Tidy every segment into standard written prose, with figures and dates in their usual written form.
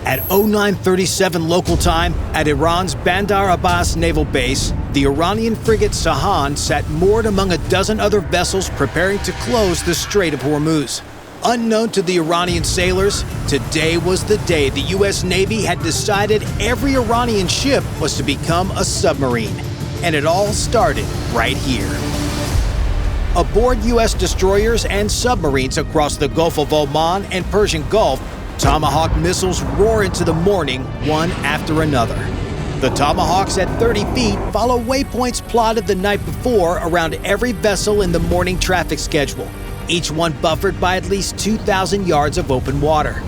At 0937 local time, at Iran's Bandar Abbas naval base, the Iranian frigate Sahand sat moored among a dozen other vessels preparing to close the Strait of Hormuz. Unknown to the Iranian sailors, today was the day the U.S. Navy had decided every Iranian ship was to become a submarine. And it all started right here. Aboard U.S. destroyers and submarines across the Gulf of Oman and Persian Gulf, Tomahawk missiles roar into the morning, one after another. The Tomahawks at 30 feet follow waypoints plotted the night before around every vessel in the morning traffic schedule, each one buffered by at least 2,000 yards of open water.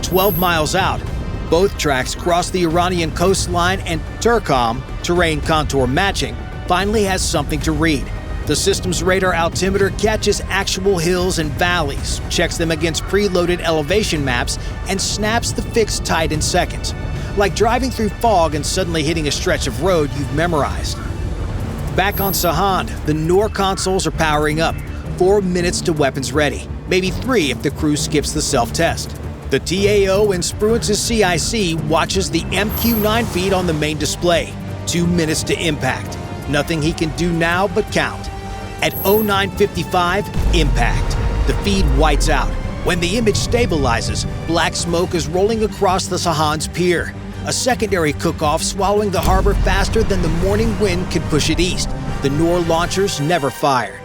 12 miles out, both tracks cross the Iranian coastline, and Tor-M1 terrain contour matching finally has something to read. The system's radar altimeter catches actual hills and valleys, checks them against preloaded elevation maps, and snaps the fixed tide in seconds. Like driving through fog and suddenly hitting a stretch of road you've memorized. Back on Sahand, the NOR consoles are powering up. 4 minutes to weapons ready, maybe 3 if the crew skips the self-test. The TAO in Spruance's CIC watches the MQ-9 feed on the main display. 2 minutes to impact. Nothing he can do now but count. At 0955, impact. The feed whites out. When the image stabilizes, black smoke is rolling across the Sahand's pier. A secondary cook-off swallowing the harbor faster than the morning wind could push it east. The NOR launchers never fired.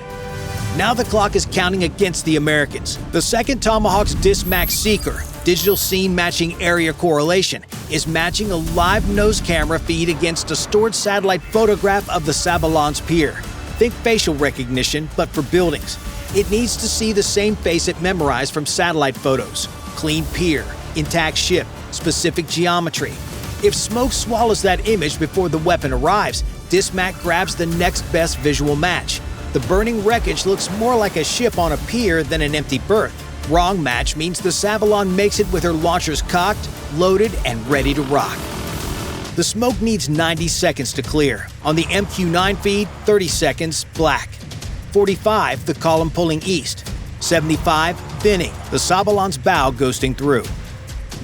Now the clock is counting against the Americans. The second Tomahawk's DSMAC seeker, digital scene matching area correlation, is matching a live nose camera feed against a stored satellite photograph of the Sabalan's pier. Think facial recognition, but for buildings. It needs to see the same face it memorized from satellite photos. Clean pier, intact ship, specific geometry. If smoke swallows that image before the weapon arrives, DSMAC grabs the next best visual match. The burning wreckage looks more like a ship on a pier than an empty berth. Wrong match means the Sabalan makes it with her launchers cocked, loaded, and ready to rock. The smoke needs 90 seconds to clear. On the MQ-9 feed, 30 seconds, black. 45, the column pulling east. 75, thinning, the Sabalan's bow ghosting through.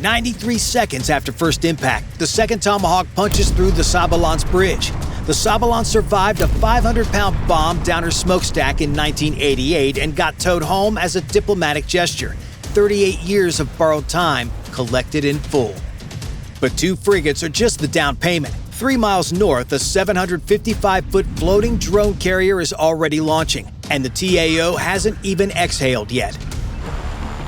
93 seconds after first impact, the second Tomahawk punches through the Sabalan's bridge. The Sabalan survived a 500-pound bomb down her smokestack in 1988 and got towed home as a diplomatic gesture. 38 years of borrowed time collected in full. But 2 frigates are just the down payment. 3 miles north, a 755-foot floating drone carrier is already launching, and the TAO hasn't even exhaled yet.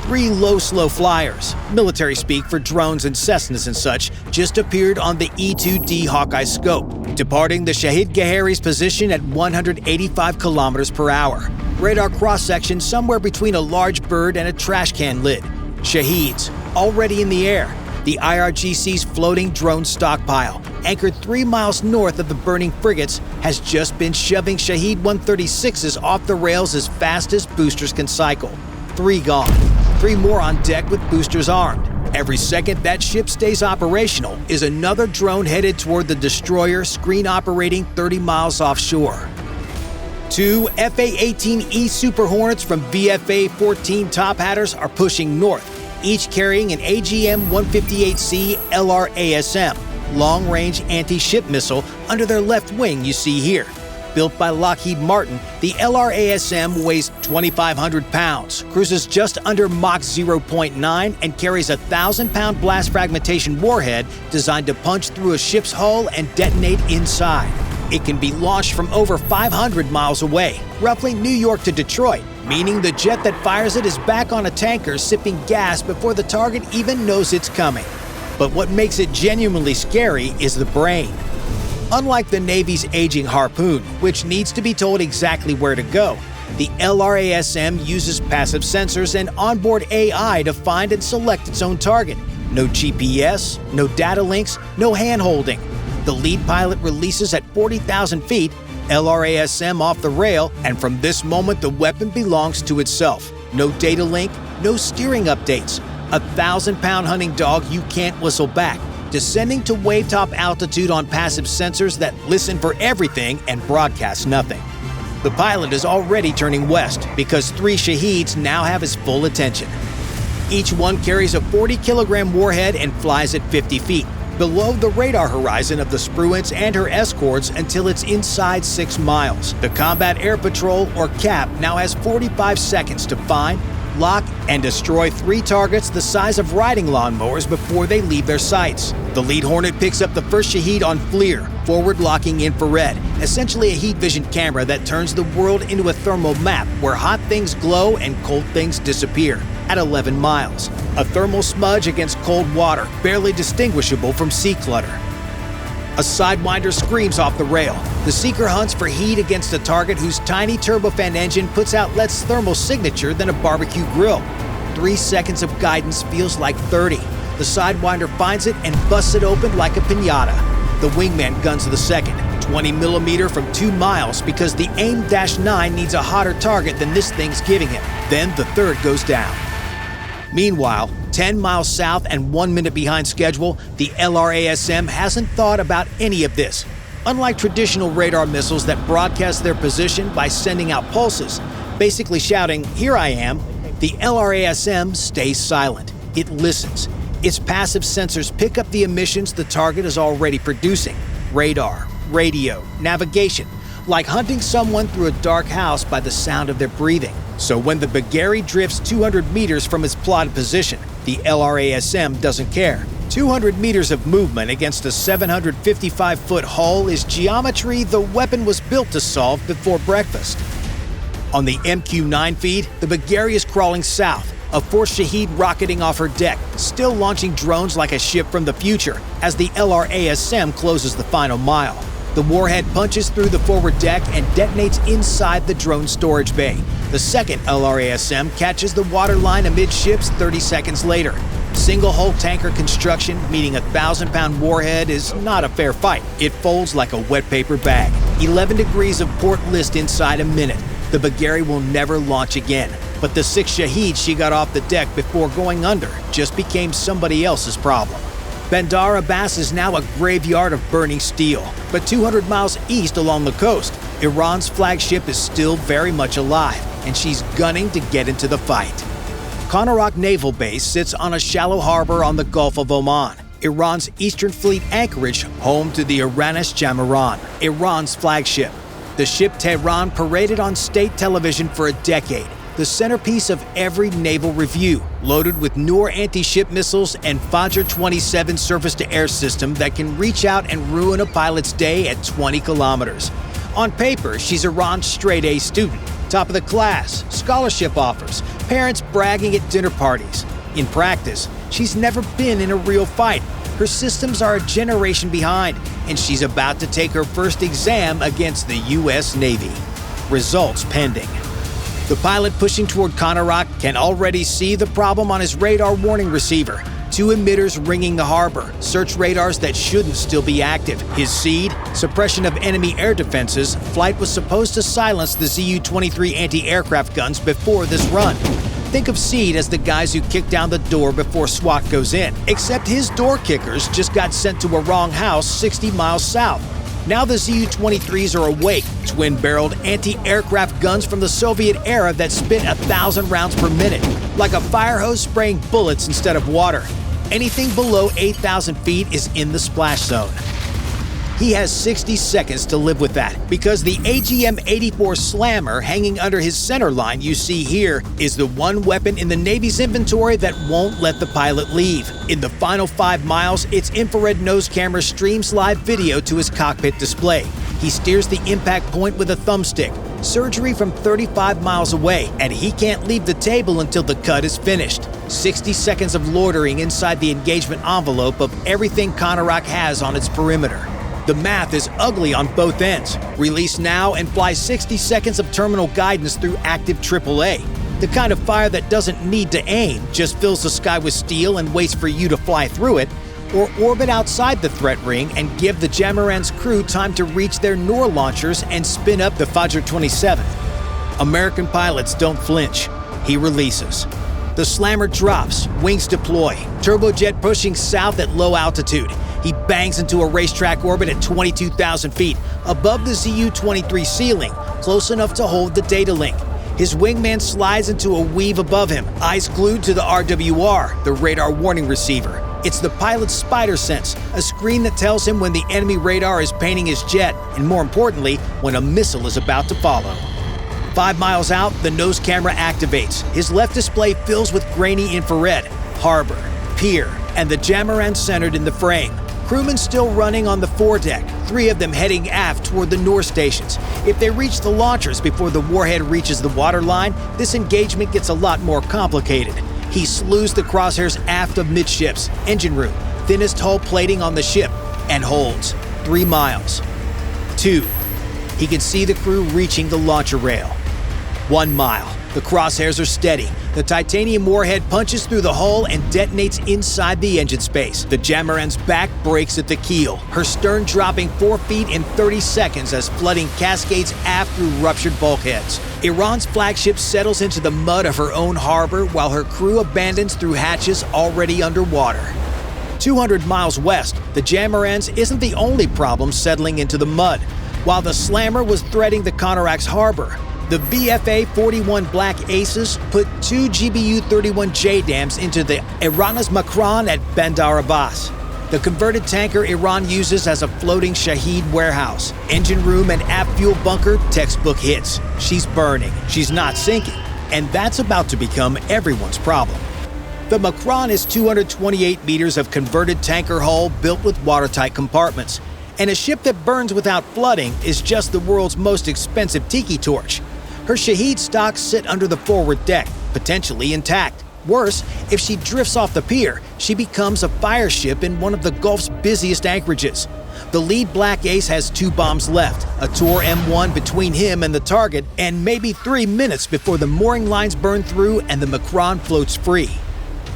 3 low-slow flyers, military speak for drones and Cessnas and such, just appeared on the E-2D Hawkeye scope, departing the Shahid Ghahari's position at 185 kilometers per hour. Radar cross-section somewhere between a large bird and a trash can lid. Shahids, already in the air. The IRGC's floating drone stockpile, anchored 3 miles north of the burning frigates, has just been shoving Shahed 136s off the rails as fast as boosters can cycle. 3 gone. 3 more on deck with boosters armed. Every second that ship stays operational is another drone headed toward the destroyer, screen operating 30 miles offshore. 2 FA-18E Super Hornets from VFA-14 Top Hatters are pushing north, each carrying an AGM-158C LRASM, long-range anti-ship missile under their left wing you see here. Built by Lockheed Martin, the LRASM weighs 2,500 pounds, cruises just under Mach 0.9, and carries a 1,000-pound blast fragmentation warhead designed to punch through a ship's hull and detonate inside. It can be launched from over 500 miles away, roughly New York to Detroit, meaning the jet that fires it is back on a tanker sipping gas before the target even knows it's coming. But what makes it genuinely scary is the brain. Unlike the Navy's aging Harpoon, which needs to be told exactly where to go, the LRASM uses passive sensors and onboard AI to find and select its own target. No GPS, no data links, no hand-holding. The lead pilot releases at 40,000 feet, LRASM off the rail, and from this moment the weapon belongs to itself. No data link, no steering updates. A 1,000-pound hunting dog you can't whistle back, descending to wave-top altitude on passive sensors that listen for everything and broadcast nothing. The pilot is already turning west because 3 Shaheeds now have his full attention. Each one carries a 40-kilogram warhead and flies at 50 feet, below the radar horizon of the Spruance and her escorts until it's inside 6 miles. The Combat Air Patrol, or CAP, now has 45 seconds to find, lock, and destroy 3 targets the size of riding lawnmowers before they leave their sights. The lead Hornet picks up the first Shaheed on FLIR, forward-locking infrared, essentially a heat vision camera that turns the world into a thermal map where hot things glow and cold things disappear at 11 miles. A thermal smudge against cold water, barely distinguishable from sea clutter. A Sidewinder screams off the rail. The Seeker hunts for heat against a target whose tiny turbofan engine puts out less thermal signature than a barbecue grill. 3 seconds of guidance feels like 30. The Sidewinder finds it and busts it open like a piñata. The wingman guns the second, 20 millimeter from 2 miles, because the AIM-9 needs a hotter target than this thing's giving him. Then the third goes down. Meanwhile, 10 miles south and 1 minute behind schedule, the LRASM hasn't thought about any of this. Unlike traditional radar missiles that broadcast their position by sending out pulses, basically shouting, "Here I am," the LRASM stays silent. It listens. Its passive sensors pick up the emissions the target is already producing. Radar, radio, navigation, like hunting someone through a dark house by the sound of their breathing. So when the Bagheri drifts 200 meters from its plotted position, the LRASM doesn't care. 200 meters of movement against a 755-foot hull is geometry the weapon was built to solve before breakfast. On the MQ-9 feed, the Bagheri is crawling south, a fourth Shaheed rocketing off her deck, still launching drones like a ship from the future as the LRASM closes the final mile. The warhead punches through the forward deck and detonates inside the drone storage bay. The second LRASM catches the waterline amidships 30 seconds later. Single-hull tanker construction meeting a 1,000-pound warhead is not a fair fight. It folds like a wet paper bag. 11 degrees of port list inside a minute. The Bagheri will never launch again. But the 6 Shaheed she got off the deck before going under just became somebody else's problem. Bandar Abbas is now a graveyard of burning steel, but 200 miles east along the coast, Iran's flagship is still very much alive, and she's gunning to get into the fight. Conarach Naval Base sits on a shallow harbor on the Gulf of Oman, Iran's Eastern Fleet anchorage, home to the Iranis Jamaran, Iran's flagship. The ship Tehran paraded on state television for a decade, the centerpiece of every naval review, loaded with Noor anti-ship missiles and Fajr-27 surface-to-air system that can reach out and ruin a pilot's day at 20 kilometers. On paper, she's Iran's straight-A student, top of the class, scholarship offers, parents bragging at dinner parties. In practice, she's never been in a real fight. Her systems are a generation behind, and she's about to take her first exam against the U.S. Navy. Results pending. The pilot pushing toward Conarach can already see the problem on his radar warning receiver. 2 emitters ringing the harbor, search radars that shouldn't still be active. His seed, suppression of enemy air defenses. Flight was supposed to silence the ZU-23 anti-aircraft guns before this run. Think of SEAD as the guys who kick down the door before SWAT goes in. Except his door kickers just got sent to a wrong house 60 miles south. Now the ZU-23s are awake, twin-barreled anti-aircraft guns from the Soviet era that spit 1,000 rounds per minute, like a fire hose spraying bullets instead of water. Anything below 8,000 feet is in the splash zone. He has 60 seconds to live with that, because the AGM-84 Slammer hanging under his center line you see here is the one weapon in the Navy's inventory that won't let the pilot leave. In the final 5 miles, its infrared nose camera streams live video to his cockpit display. He steers the impact point with a thumbstick, surgery from 35 miles away, and he can't leave the table until the cut is finished. 60 seconds of loitering inside the engagement envelope of everything Conarach has on its perimeter. The math is ugly on both ends. Release now and fly 60 seconds of terminal guidance through active AAA. The kind of fire that doesn't need to aim, just fills the sky with steel and waits for you to fly through it, or orbit outside the threat ring and give the Jamaran's crew time to reach their Noor launchers and spin up the Fajr-27. American pilots don't flinch. He releases. The Slammer drops, wings deploy, turbojet pushing south at low altitude. He bangs into a racetrack orbit at 22,000 feet, above the ZU-23 ceiling, close enough to hold the data link. His wingman slides into a weave above him, eyes glued to the RWR, the radar warning receiver. It's the pilot's spider sense, a screen that tells him when the enemy radar is painting his jet, and more importantly, when a missile is about to follow. 5 miles out, the nose camera activates. His left display fills with grainy infrared. Harbor, pier, and the Jamaran centered in the frame. Crewmen still running on the foredeck, 3 of them heading aft toward the North stations. If they reach the launchers before the warhead reaches the waterline, this engagement gets a lot more complicated. He slews the crosshairs aft of midships, engine room, thinnest hull plating on the ship, and holds. 3 miles. 2. He can see the crew reaching the launcher rail. 1 mile. The crosshairs are steady. The titanium warhead punches through the hull and detonates inside the engine space. The Jamaran's back breaks at the keel, her stern dropping 4 feet in 30 seconds as flooding cascades aft through ruptured bulkheads. Iran's flagship settles into the mud of her own harbor while her crew abandons through hatches already underwater. 200 miles west, the Jamaran's isn't the only problem settling into the mud. While the Slammer was threading the Contract's harbor, the VFA-41 Black Aces put 2 GBU-31J dams into the Iranian at Bandar Abbas, the converted tanker Iran uses as a floating Shahid warehouse. Engine room and aft fuel bunker, textbook hits. She's burning, she's not sinking, and that's about to become everyone's problem. The Macron is 228 meters of converted tanker hull built with watertight compartments. And a ship that burns without flooding is just the world's most expensive tiki torch. Her Shahid stocks sit under the forward deck, potentially intact. Worse, if she drifts off the pier, she becomes a fire ship in one of the Gulf's busiest anchorages. The lead Black Ace has 2 bombs left, a Tor-M1 between him and the target, and maybe 3 minutes before the mooring lines burn through and the Macron floats free.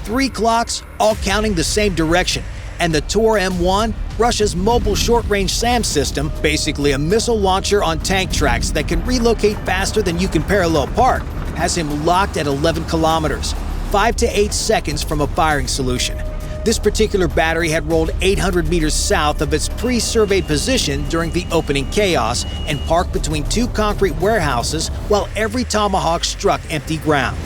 3 clocks, all counting the same direction, and the Tor-M1, Russia's mobile short-range SAM system, basically a missile launcher on tank tracks that can relocate faster than you can parallel park, has him locked at 11 kilometers, 5 to 8 seconds from a firing solution. This particular battery had rolled 800 meters south of its pre-surveyed position during the opening chaos and parked between 2 concrete warehouses while every Tomahawk struck empty ground.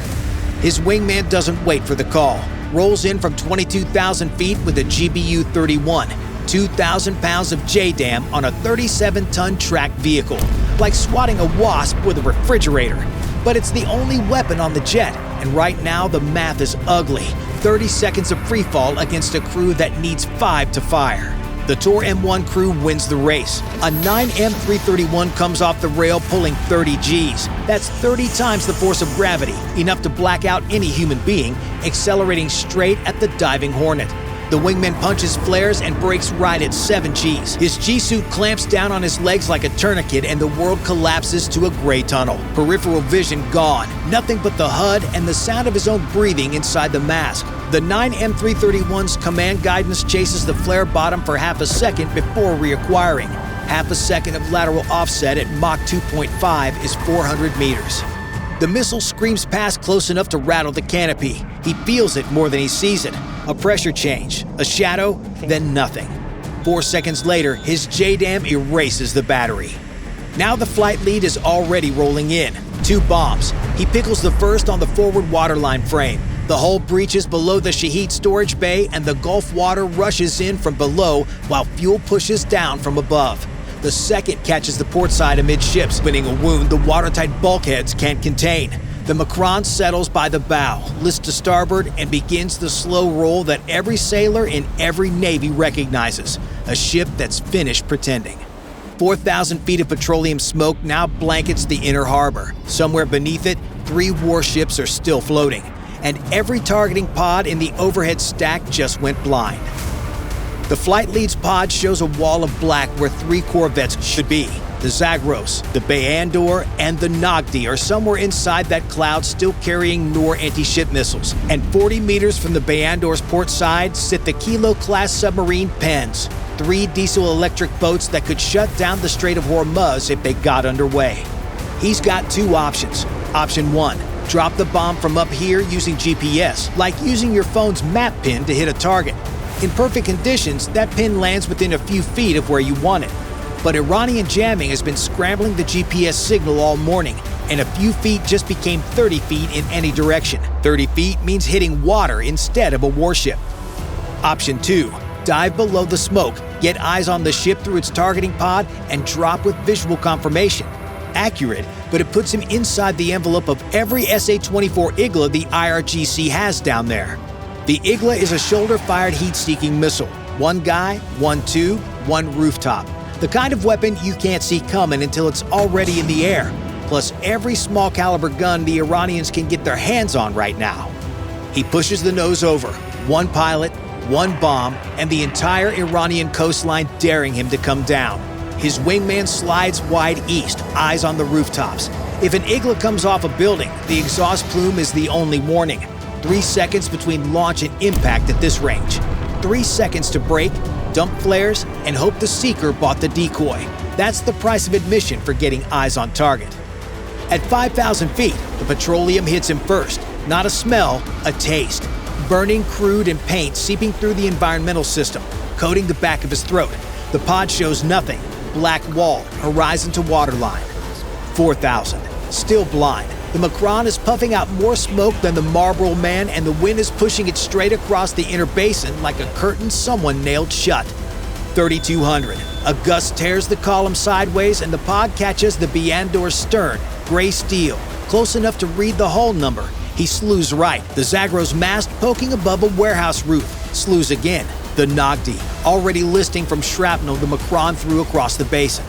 His wingman doesn't wait for the call. Rolls in from 22,000 feet with a GBU-31, 2,000 pounds of JDAM on a 37-ton tracked vehicle, like swatting a wasp with a refrigerator. But it's the only weapon on the jet, and right now the math is ugly. 30 seconds of freefall against a crew that needs 5 to fire. The Tor-M1 crew wins the race. A 9M331 comes off the rail pulling 30 Gs. That's 30 times the force of gravity, enough to black out any human being, accelerating straight at the diving Hornet. The wingman punches flares and brakes right at 7 Gs. His G-suit clamps down on his legs like a tourniquet and the world collapses to a gray tunnel. Peripheral vision gone. Nothing but the HUD and the sound of his own breathing inside the mask. The 9M331's command guidance chases the flare bottom for half a second before reacquiring. Half a second of lateral offset at Mach 2.5 is 400 meters. The missile screams past close enough to rattle the canopy. He feels it more than he sees it. A pressure change, a shadow, then nothing. 4 seconds later, his JDAM erases the battery. Now the flight lead is already rolling in. 2 bombs. He pickles the first on the forward waterline frame. The hull breaches below the Shahid storage bay and the Gulf water rushes in from below while fuel pushes down from above. The second catches the port side amidships, spinning a wound the watertight bulkheads can't contain. The Macron settles by the bow, lists to starboard, and begins the slow roll that every sailor in every Navy recognizes. A ship that's finished pretending. 4,000 feet of petroleum smoke now blankets the inner harbor. Somewhere beneath it, 3 warships are still floating. And every targeting pod in the overhead stack just went blind. The flight lead's pod shows a wall of black where 3 corvettes should be. The Zagros, the Bandar, and the Nagdi are somewhere inside that cloud still carrying Nor anti-ship missiles. And 40 meters from the Bandar's port side sit the Kilo-class submarine Pens, 3 diesel-electric boats that could shut down the Strait of Hormuz if they got underway. He's got 2 options. Option 1. Drop the bomb from up here using GPS, like using your phone's map pin to hit a target. In perfect conditions, that pin lands within a few feet of where you want it. But Iranian jamming has been scrambling the GPS signal all morning, and a few feet just became 30 feet in any direction. 30 feet means hitting water instead of a warship. Option 2. Dive below the smoke, get eyes on the ship through its targeting pod, and drop with visual confirmation. Accurate, but it puts him inside the envelope of every SA-24 Igla the IRGC has down there. The Igla is a shoulder-fired heat-seeking missile. One guy, one tube, one rooftop. The kind of weapon you can't see coming until it's already in the air, plus every small-caliber gun the Iranians can get their hands on right now. He pushes the nose over, one pilot, one bomb, and the entire Iranian coastline daring him to come down. His wingman slides wide east, eyes on the rooftops. If an Igla comes off a building, the exhaust plume is the only warning. 3 seconds between launch and impact at this range. 3 seconds to brake, dump flares, and hope the seeker bought the decoy. That's the price of admission for getting eyes on target. At 5,000 feet, the petroleum hits him first. Not a smell, a taste. Burning crude and paint seeping through the environmental system, coating the back of his throat. The pod shows nothing. Black wall, horizon to waterline. 4,000. Still blind. The Macron is puffing out more smoke than the Marlboro Man, and the wind is pushing it straight across the inner basin like a curtain someone nailed shut. 3,200. A gust tears the column sideways, and the pod catches the Bandor's stern, gray steel, close enough to read the hull number. He slews right, the Zagro's mast poking above a warehouse roof. Slews again. The Nagdi, already listing from shrapnel the Macron threw across the basin.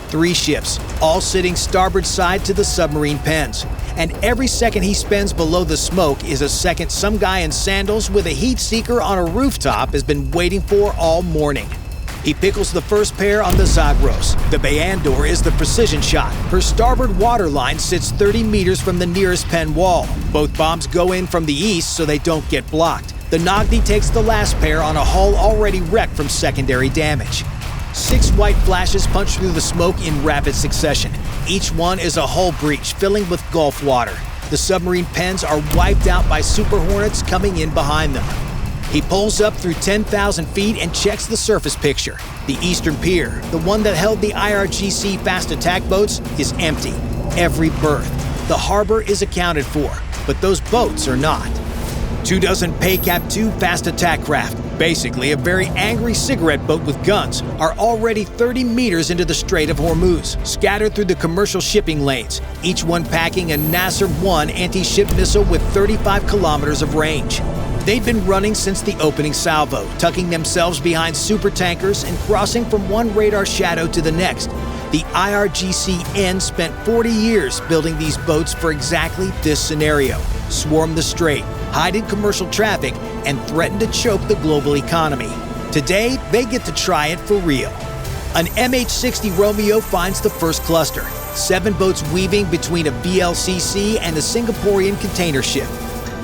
3 ships, all sitting starboard side to the submarine pens. And every second he spends below the smoke is a second some guy in sandals with a heat seeker on a rooftop has been waiting for all morning. He pickles the first pair on the Zagros. The Bandar is the precision shot. Her starboard waterline sits 30 meters from the nearest pen wall. Both bombs go in from the east so they don't get blocked. The Nagdi takes the last pair on a hull already wrecked from secondary damage. 6 white flashes punch through the smoke in rapid succession. Each one is a hull breach filling with Gulf water. The submarine pens are wiped out by Super Hornets coming in behind them. He pulls up through 10,000 feet and checks the surface picture. The eastern pier, the one that held the IRGC fast attack boats, is empty. Every berth. The harbor is accounted for, but those boats are not. 24 PACAP 2 fast attack craft, basically a very angry cigarette boat with guns, are already 30 meters into the Strait of Hormuz, scattered through the commercial shipping lanes, each one packing a Nasser-1 anti-ship missile with 35 kilometers of range. They'd been running since the opening salvo, tucking themselves behind super tankers and crossing from one radar shadow to the next. The IRGC-N spent 40 years building these boats for exactly this scenario. Swarm the strait, hide in commercial traffic, and threaten to choke the global economy. Today, they get to try it for real. An MH-60 Romeo finds the first cluster, 7 boats weaving between a VLCC and a Singaporean container ship.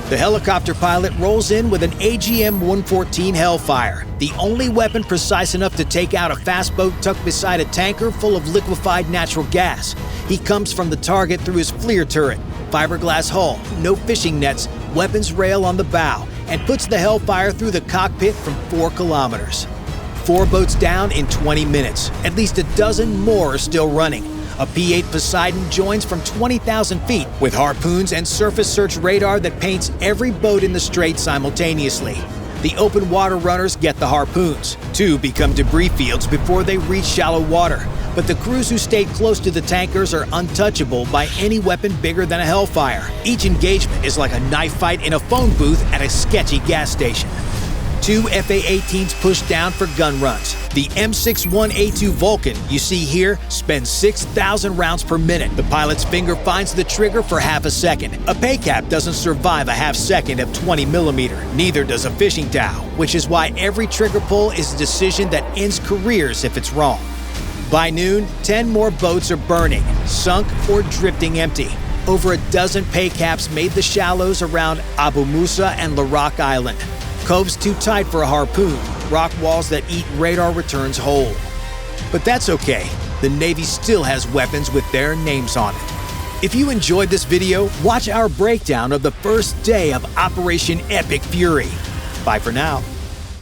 The helicopter pilot rolls in with an AGM-114 Hellfire, the only weapon precise enough to take out a fast boat tucked beside a tanker full of liquefied natural gas. He comes from the target through his FLIR turret, fiberglass hull, no fishing nets, weapons rail on the bow, and puts the Hellfire through the cockpit from 4 kilometers. 4 boats down in 20 minutes. At least a dozen more are still running. A P-8 Poseidon joins from 20,000 feet with harpoons and surface search radar that paints every boat in the strait simultaneously. The open water runners get the harpoons. 2 become debris fields before they reach shallow water. But the crews who stayed close to the tankers are untouchable by any weapon bigger than a Hellfire. Each engagement is like a knife fight in a phone booth at a sketchy gas station. 2 FA-18s push down for gun runs. The M61A2 Vulcan, you see here, spends 6,000 rounds per minute. The pilot's finger finds the trigger for half a second. A PACAP doesn't survive a half second of 20 millimeter. Neither does a fishing dhow, which is why every trigger pull is a decision that ends careers if it's wrong. By noon, 10 more boats are burning, sunk or drifting empty. Over a dozen PACAPs made the shallows around Abu Musa and Larak Island. Coves too tight for a harpoon, rock walls that eat radar returns whole. But that's okay, the Navy still has weapons with their names on it. If you enjoyed this video, watch our breakdown of the first day of Operation Epic Fury. Bye for now.